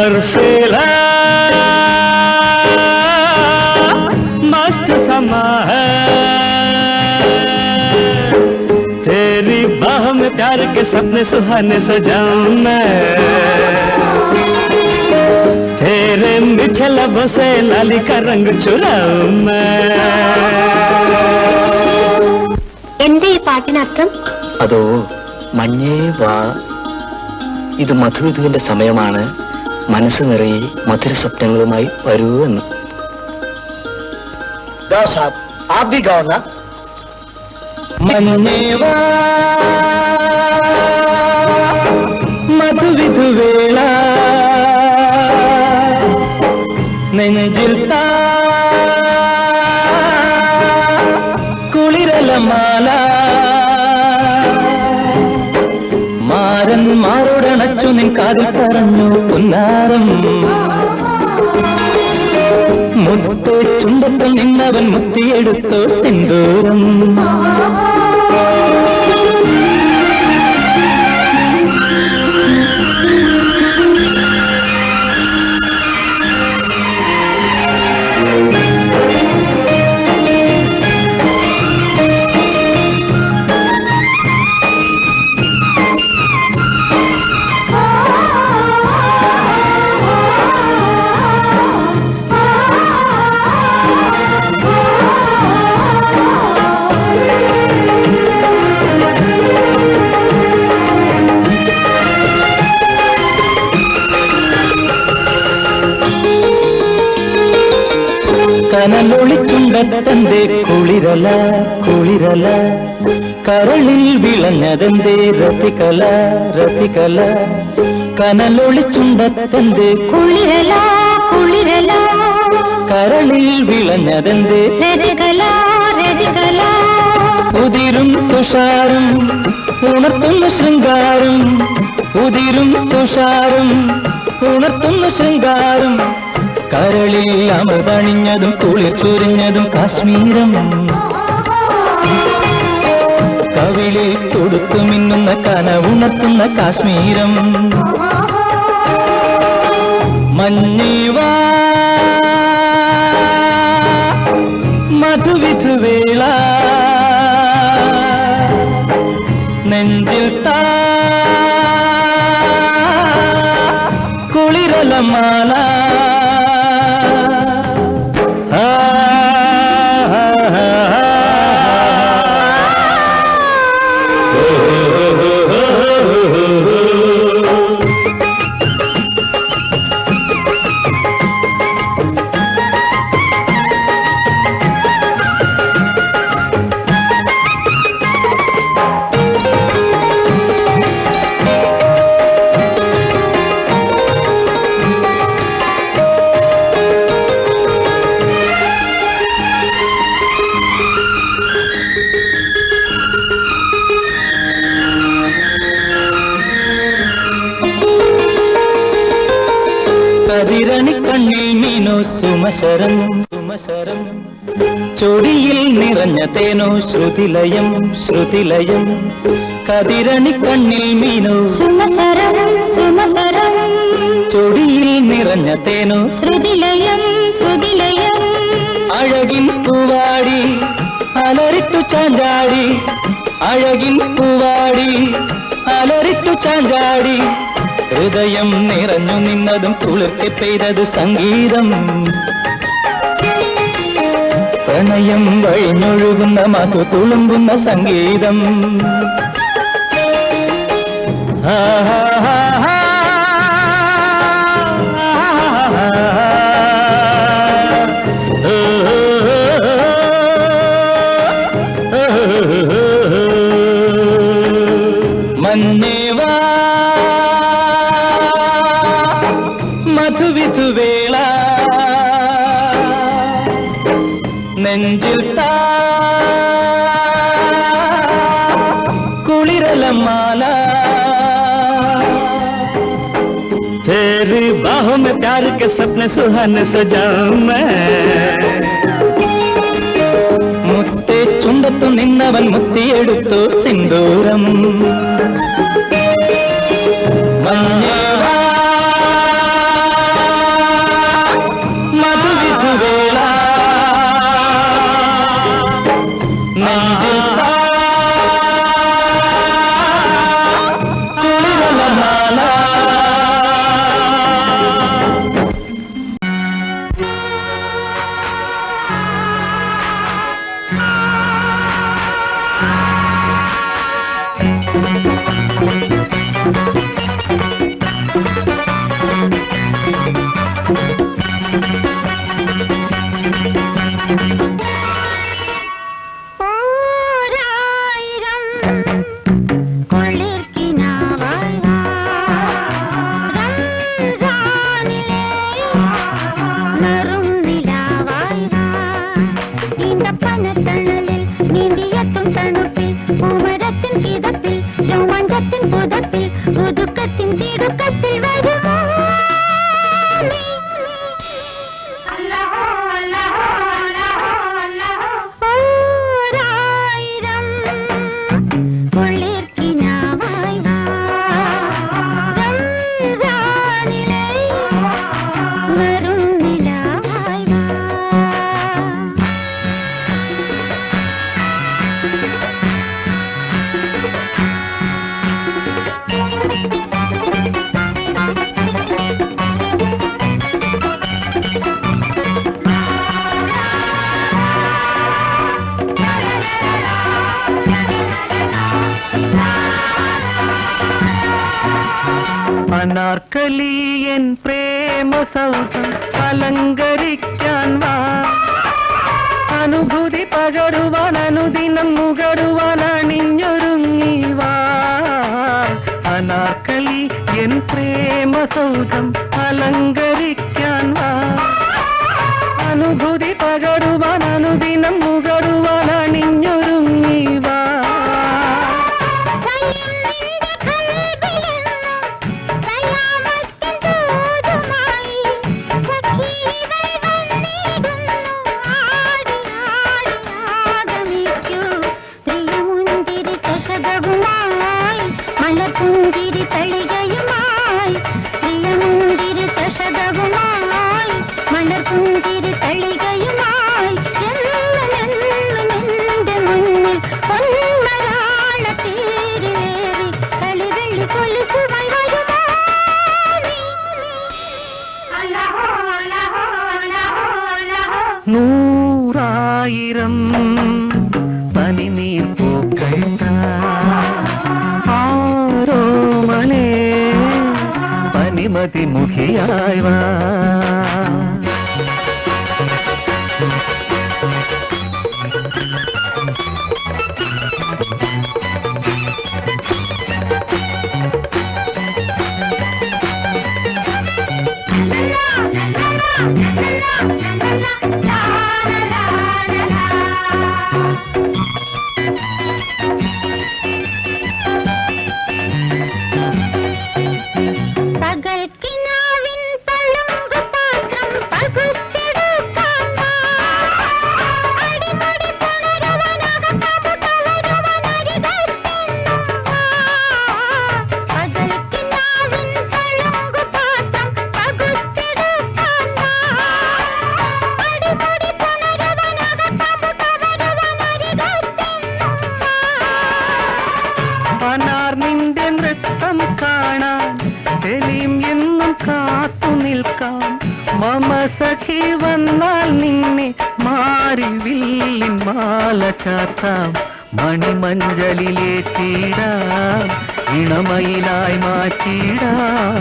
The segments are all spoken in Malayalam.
बर्फीला मस्त समा है, तेरी बाह में प्यार के सपने सुहाने सजाऊं मैं, तेरे मीठे लबों से लाली का रंग चुराऊं मैं. എന്താ ഈ പാട്ടിനർത്ഥം? അതോ മഞ്ഞേ വാ, ഇത് മധുവിധുവിന്റെ സമയമാണ്, മനസ്സ് നിറയെ മധുര സ്വപ്നങ്ങളുമായി വരൂ എന്ന്. മഞ്ഞേ വാ മധുവിധുവേള നെഞ്ചിൽ താ കുളിരലമാല, മാരൻ മാറോടണച്ചു നിൻ കാതിൽ പറഞ്ഞു പുന്നാരം, മുത്തേ ചുണ്ടത്തിൽ നിന്നവൻ മുത്തിയെടുത്തു സിന്ദൂരം. കനലൊളിച്ചുണ്ടത്തന്റെ കുളിരല കുളിരല, കരളിൽ വിളഞ്ഞതെന്തേ രതികല രതികല. കനലൊളിച്ചുണ്ടത്തന്റെ കുളിരല കുളിരല, കരളിൽ വിളഞ്ഞതെന്തേ രതികല രതികല. ഉതിരും തുഷാരം ഉണർത്തുന്ന ശൃംഗാരം, ഉതിരും തുഷാരം ഉണർത്തുന്ന ശൃംഗാരം. കരളിൽ അമൃതണിഞ്ഞതും കുളിർ ചൊരിഞ്ഞതും കാശ്മീരം, കവിളിൽ തൊടുത്തു മിന്നുന്ന കനവുണർത്തുന്ന കാശ്മീരം. മഞ്ഞിവാ മധുവിധുവേള നെഞ്ചിൽ താ കുളിരലമാല. കതിരണിക്കണ്ണിൽ മീനോ സുമശരം സുമശരം, ചൊടിയിൽ നിറഞ്ഞ തേനോ ശ്രുതിലയം ശ്രുതിലയം. കതിരണിക്കണ്ണിൽ മീനോ സുമസരം സുമസരം, ചൊടിയിൽ നിറഞ്ഞ തേനോ ശ്രുതിലയം ശ്രുതിലയം. അഴകിൻ പൂവാടി അലറിട്ടു ചാഞ്ചാടി, അഴകിൻ പൂവാടി അലറിട്ടു ചാഞ്ചാടി. ഹൃദയം നിറഞ്ഞു നിന്നതും കുളിർത്തി പെയ്തത് സംഗീതം, പ്രണയം വഴിഞ്ഞൊഴുകുന്ന മധു തുളുമ്പുന്ന സംഗീതം. മഞ്ഞേവാ മധുവിധുവേള നെഞ്ചിൽ താ कुलिरलमाला, तेरी बाहों में प्यार के सपने सुहाने सजाऊं मैं. മുത്തേ ചുണ്ടത്തു നിന്നവൻ മുത്തിയെടുത്തു സിന്ദൂരം. അനാർക്കലിയൻ പ്രേമ സൗധം അലങ്കരിക്കാൻ വാ, അനുഭൂതി പകരുവാൻ അനുദിനം മുകരുവാൻ അണിഞ്ഞൊരുങ്ങി വാ. അനാർക്കലി എൻ പ്രേമ സൗധം അലങ്കരിക്കാൻ വാ, അനുഭൂതി പകരുവാൻ അനുദിനം മുകരുവാൻ അണിഞ്ഞൊരുങ്ങി വാ. മലപ്പുഞ്ചിരി തളികയുമായി പ്രിയമുന്തിരി ചഷകവുമായി മലപ്പുഞ്ചിരി തളികയുമായി എന്റെ മുന്നിൽ പൊന്മരാള തേരിലേറി കളിവെള്ളി കൊലുസുമായി വരുമോ നീ? 100,000 പനിനീർ പൂക്കൾ ആരോമലേ പനിമതി മുഖിയായി വാ. അനാർനിന്റെ നൃത്തം കാണാൻ സെലീം എന്നും കാത്തു നിൽക്കാം. മമ സഖി വന്നാൽ നിന്നെ മാറി വില്ലിൻ മാല ചാത്താം. മണിമഞ്ചലിലേറ്റിടാം ഇണമയിലായി മാറ്റിടാം.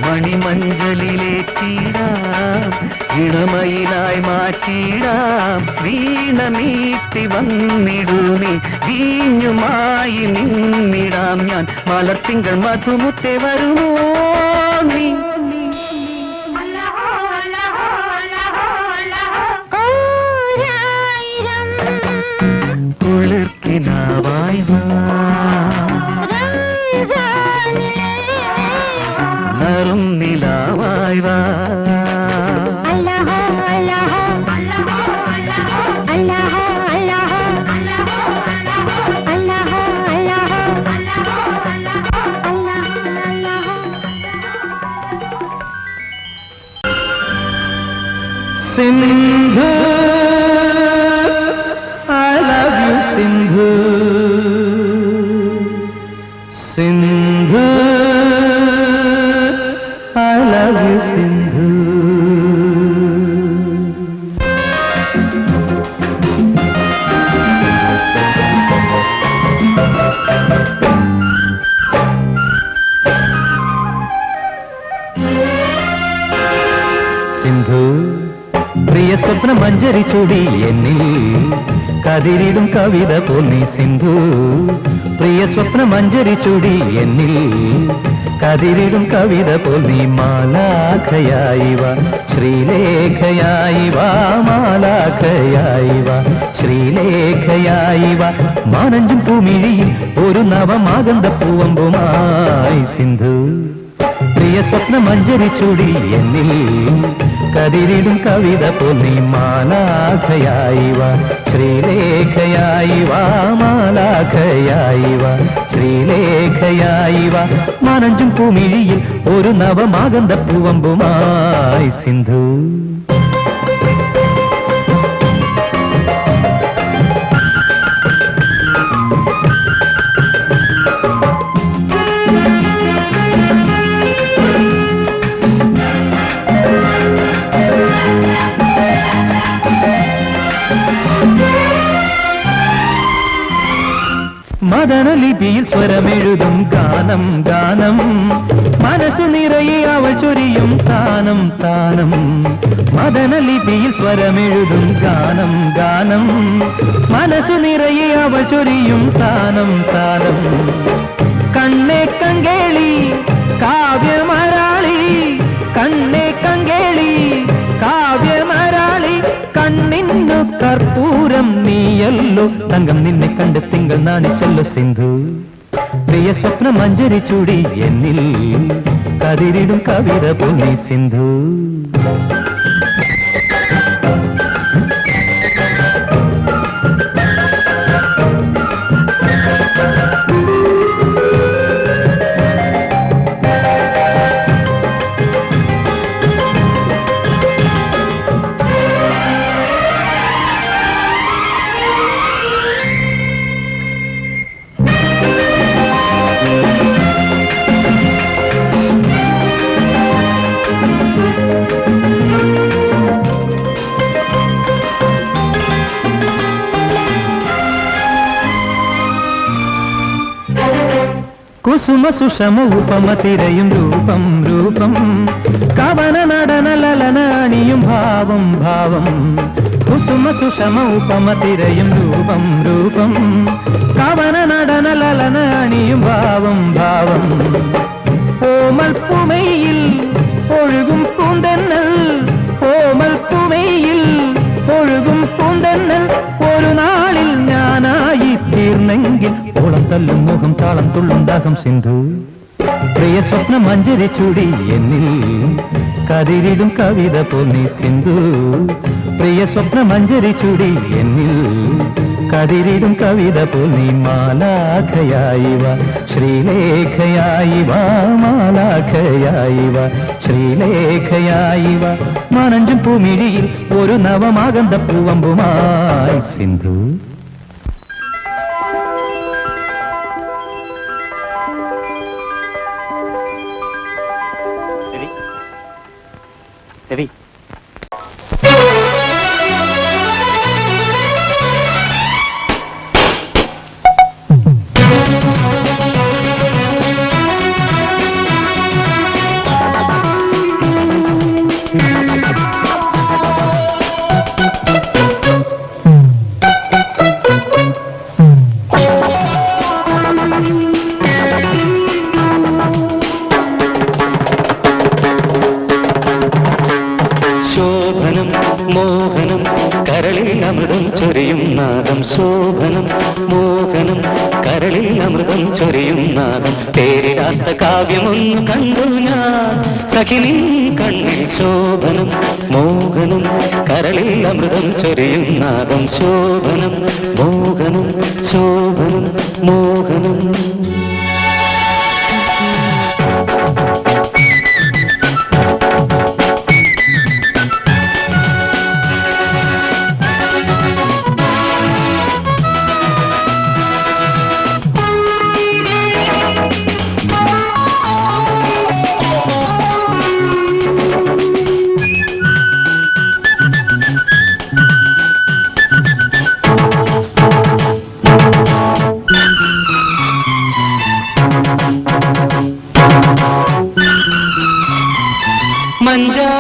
മണിമഞ്ചലിലേറ്റിടാം ഇണമയിലായി മാറ്റിടാം. വീണ നീട്ടി വന്നിടുമേ വീഞ്ഞുമായി നിന്നിടാം ഞാൻ. മലർത്തിങ്കൾ മധുമുത്തെ വരുമോ നീ? കുളിർക്കിനാവായി വാ, നറും നിലാവായി വാ. Sindhu, I love you Sindhu. Sindhu, I love you Sindhu. സ്വപ്ന മഞ്ജരി ചൂടി എന്നിൽ കതിരിടും കവിത പോന്നി സിന്ധു പ്രിയ സ്വപ്ന മഞ്ജരി ചൂടി എന്നിൽ കതിരിടും കവിത പോന്നി മാലാഖയായി വാ ശ്രീലേഖയായി വാ മാലാഖയായി വാ ശ്രീലേഖയായി വാ മാനഞ്ചും പൂമിഴിയിൽ ഒരു നവമാകന്ത പൂവമ്പുമായി സിന്ധു പ്രിയ സ്വപ്ന മഞ്ജരി ചൂടി എന്നിൽ കതിരിടും കവിത പോന്നി മാലാഖയായി വാ ശ്രീലേഖയായി വാ മാലാഖയായി വാ ശ്രീലേഖയായി വാ മാനഞ്ചും പൂമിഴിയിൽ ഒരു നവമാകന്ത പൂവമ്പുമായി സിന്ധു മദനലിപിയിൽ സ്വരമെഴുതും ഗാനം ഗാനം മനസ്സു നിറയെ അവൾ ചൊരിയും താനം താനം മദനലിപിയിൽ സ്വരമെഴുതും ഗാനം ഗാനം മനസ്സു നിറയെ അവൾ ചൊരിയും താനം താനം കണ്ണേ കങ്കേളി കാവ്യമരാളി കണ്ണേ കങ്കേളി കാവ്യമരാളി കണ്ണിന്നു കർപ്പൂരം നീയല്ലോ തങ്കം നിന്നെ കണ്ട് തിങ്കൾ നാണിച്ചല്ലോ സിന്ധു പ്രിയ സ്വപ്ന മഞ്ജരി ചൂടി എന്നിൽ കതിരിടും കവിത പൊന്നി സിന്ധു കുസുമ സുഷമ ഉപമ തിരയും രൂപം രൂപം കവന നടന ലലന അണിയും ഭാവം ഭാവം കുസുമ സുഷമ ഉപമ തിരയും രൂപം രൂപം കവന നടന ലലന അണിയും ഭാവം ഭാവം ഓമൽ പുമയിൽ ഒഴുകും പൂന്തന്നൽ ഓമൽ പുമയിൽ ഒഴുകും പൂന്തന്നൽ ഒരു നാളിൽ ഞാനായി തീർന്നെങ്കിൽ ഓളം തല്ലും മുഖം താളം തുള്ളും ദാഹം സിന്ധു പ്രിയ സ്വപ്ന മഞ്ജരി ചൂടി എന്നിൽ കതിരിടും കവിത പൊന്നി സിന്ധു പ്രിയ സ്വപ്ന മഞ്ജരി ചൂടി എന്നിൽ കതിരിടും കവിത പൊന്നി മാലാഖയായി വാ ശ്രീലേഖയായി വാ മാലാഖയായി വാ ശ്രീലേഖയായി വാ മാനഞ്ചും പൂമിഴിയിൽ ഒരു നവമാകന്ത പൂവമ്പുമായി സിന്ധു രവി മോഹനം കരളിൽ അമൃതം ചൊരിയും നാദം ശോഭനം മോഹനം കരളിൽ അമൃതം ചൊരിയും നാദം പേരിടാത്ത കാവ്യമൊന്നു കണ്ടു ഞാൻ സഖിനിൻ കണ്ണിൽ ശോഭനം മോഹനം കരളിൽ അമൃതം ചൊരിയും നാദം ശോഭനം മോഹനം ശോഭനം മോഹനം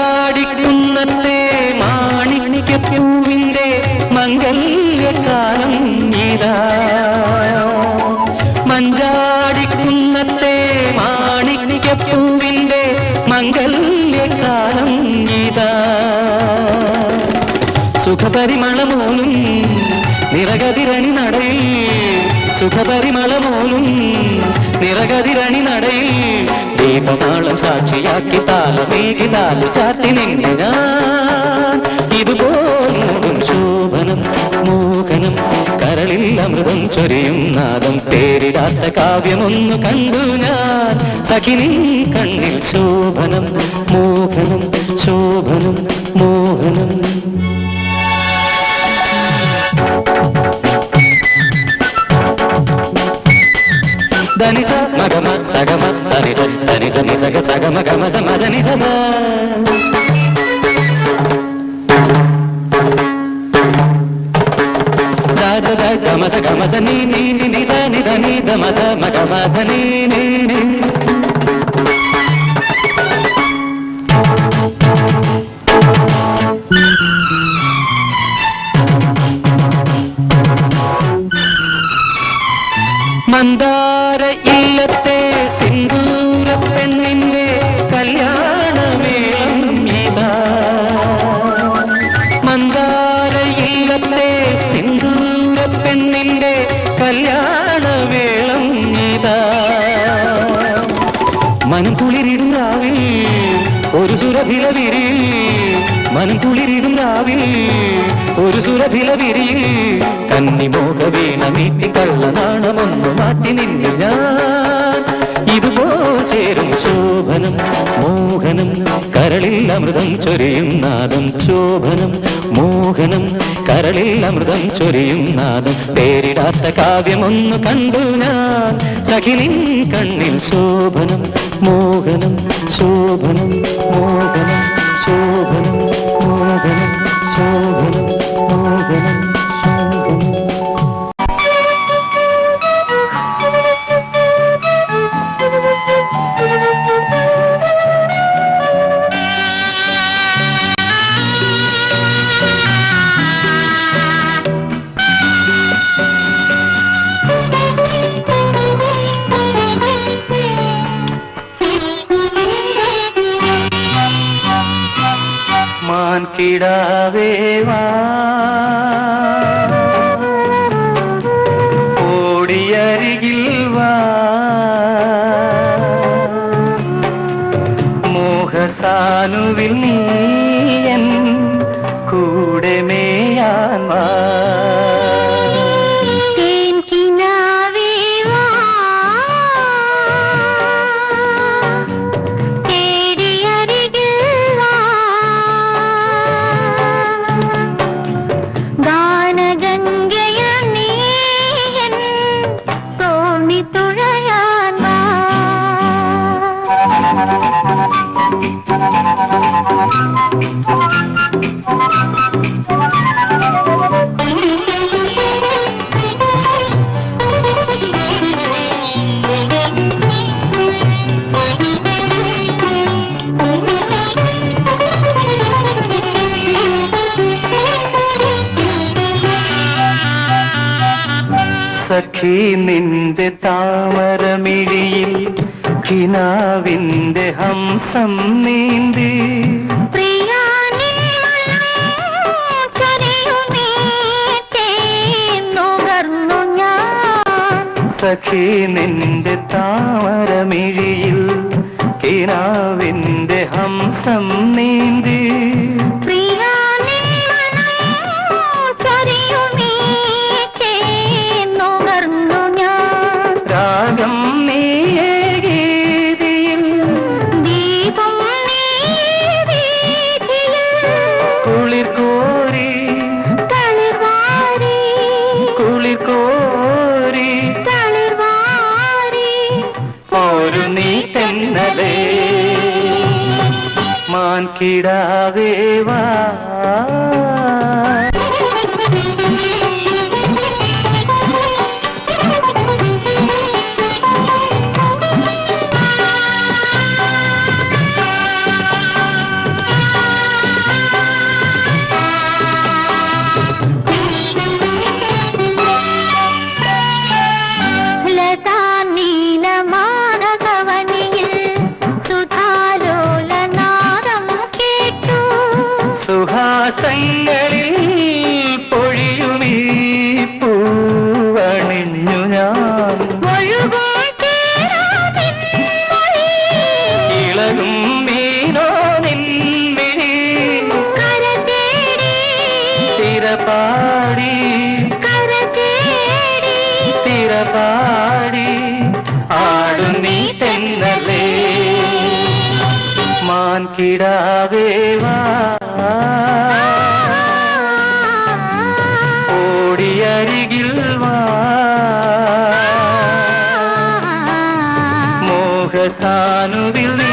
മഞ്ചാടിക്കുന്നത്തെ മാണിക്യപ്പൂങ്കുഴലിൽ മഞ്ചാടിക്കുന്നത്തെ മാണിക്യപ്പൂവിന്റെ മംഗല്യകാലം ഇതാ സുഖപരിമളമോലും നിറകതിരണി നടയിൽ സുഖപരിമളമോലും നിറകതിരണി നടയിൽ ദീപനാളം സാക്ഷിയാക്കി താളമേകി താലു ചാർത്തി നിന്നെ ഞാൻ ഇതുപോലും ശോഭനം മോഹനം കരളിൽ അമൃതം ചൊരിയും നാദം പേരിടാത്ത കാവ്യമൊന്നു കണ്ടു ഞാൻ സഖിനി കണ്ണിൽ ശോഭനം മോഹനം ശോഭനം മോഹനം ധനിസ മഗമ സഗമ സനിസ ധനിസ നിസഗ സഗമ ഗമത മദനിസ ഗമത ഗമത നീ നീ നിസ നിധ നിധ മത മഗമത നീ നീ നീ മന്ദാര ഇല്ലത്തെ സിന്ദൂര പെണ്ണിന്റെ കല്യാണമേളം ഇതാ മന്ദാര ഇല്ലത്തെ സിന്ദൂര പെണ്ണിന്റെ കല്യാണമേളം ഇതാ മനം കുളിരിടും രാവിൽ ഒരു സുരഭില വിരിയിൽ മനം കുളിരിടും രാവിൽ ഒരു സുരഭില വിരിയിൽ കന്നിമോഹ വീണ മീട്ടി കള്ളനാണമൊന്നു മാറ്റി നിന്നു ഞാൻ ഇതുപോലെ ചേരും ശോഭനം മോഹനം കരളിൽ അമൃതം ചൊരിയും നാദം ശോഭനം മോഹനം കരളിൽ അമൃതം ചൊരിയും നാദം പേരിടാത്ത കാവ്യമൊന്നു കണ്ടു ഞാൻ സഖിനിൻ കണ്ണിൽ ശോഭനം മോഹനം ശോഭനം മോഹനം ശോഭനം മോഹനം ശോഭനം മോഹനം ശോഭനം മാൻകിടാവേ വാ ഓടിയരികിൽ വാ മോഹസാനുവിൽ നീയൻ കൂടെ മേയാൻ വാ സഖി നിന്റെ താമരമിഴിയിൽ കിനാവിന്റെ ഹംസം നീന്തി സഖി നിന്റെ താമരമിഴിയിൽ കിനാവിന്റെ ഹംസം നീന്തി രാഗം നീയേ ഗീതിയിൽ ദീപം കുളിർ കോരി തളിർവാരി കുളിർ കോരി തളിർവാരി ഒരു നീ തെന്നലേ മാൻകിടാവേ വാ കിടാവേ വാ ഓടിയരികിൽ വാ മോഹസാനുവിൽ നീ